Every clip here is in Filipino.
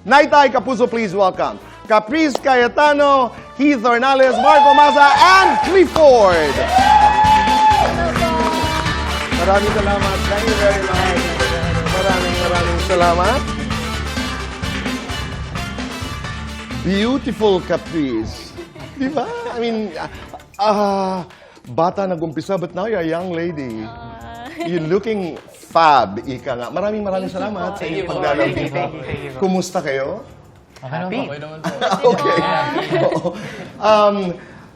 Naitay Kapuso, please welcome Caprice Cayetano, Heath Ornales, Marco Maza, and Clifford. Maraming salamat. Thank you very much. Maraming salamat. Beautiful Caprice. Di ba? I mean, bata nag-umpisa, but now you're a young lady. You're looking fab, ika nga. Maraming salamat sa inyong paglalambing. Kumusta kayo? Happy. Okay. Oo.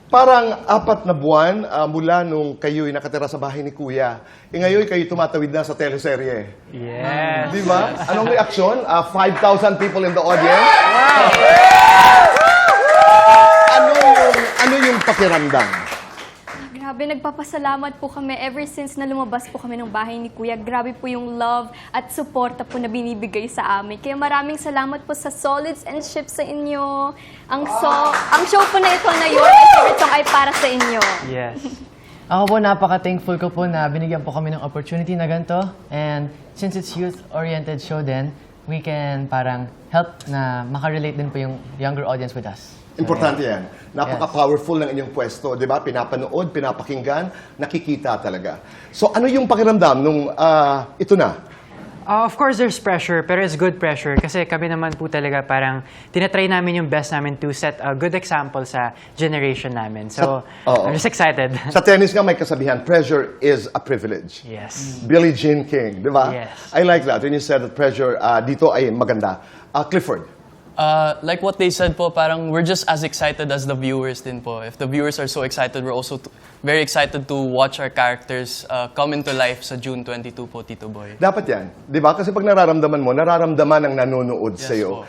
Parang 4 na buwan mula nung kayo'y nakatira sa bahay ni Kuya. Ngayon kayo tumatawid na sa teleserye. Yes. Di ba? Anong reaksyon? 5,000 people in the audience? Ano yung pakiramdam? Grabe, nagpapasalamat po kami ever since na lumabas po kami ng bahay ni Kuya. Grabe po yung love at suporta po na binibigay sa amin. Kaya maraming salamat po sa Solids and Ships sa inyo. Ang show po na ito na Your My Favorite Song ay para sa inyo. Yes. Ako po, napaka-thankful ko po na binigyan po kami ng opportunity na ganito. And since it's youth-oriented show din, we can parang help na makarelate din po yung younger audience with us. Importante yan. Napaka-powerful ng inyong pwesto, di ba? Pinapanood, pinapakinggan, nakikita talaga. So ano yung pakiramdam nung ito na? Of course, there's pressure, pero it's good pressure. Kasi kami naman po talaga parang tinatry namin yung best namin to set a good example sa generation namin. So, I'm just excited. Sa tennis nga may kasabihan, pressure is a privilege. Yes. Billie Jean King, di ba? Yes. I like that when you said that pressure dito ay maganda. Clifford. Like what they said po, parang we're just as excited as the viewers din po. If the viewers are so excited, we're also very excited to watch our characters come into life sa June 22 po, Tito Boy. Dapat yan. Di ba? Kasi pag nararamdaman mo, nararamdaman ng nanonood sa'yo. Po.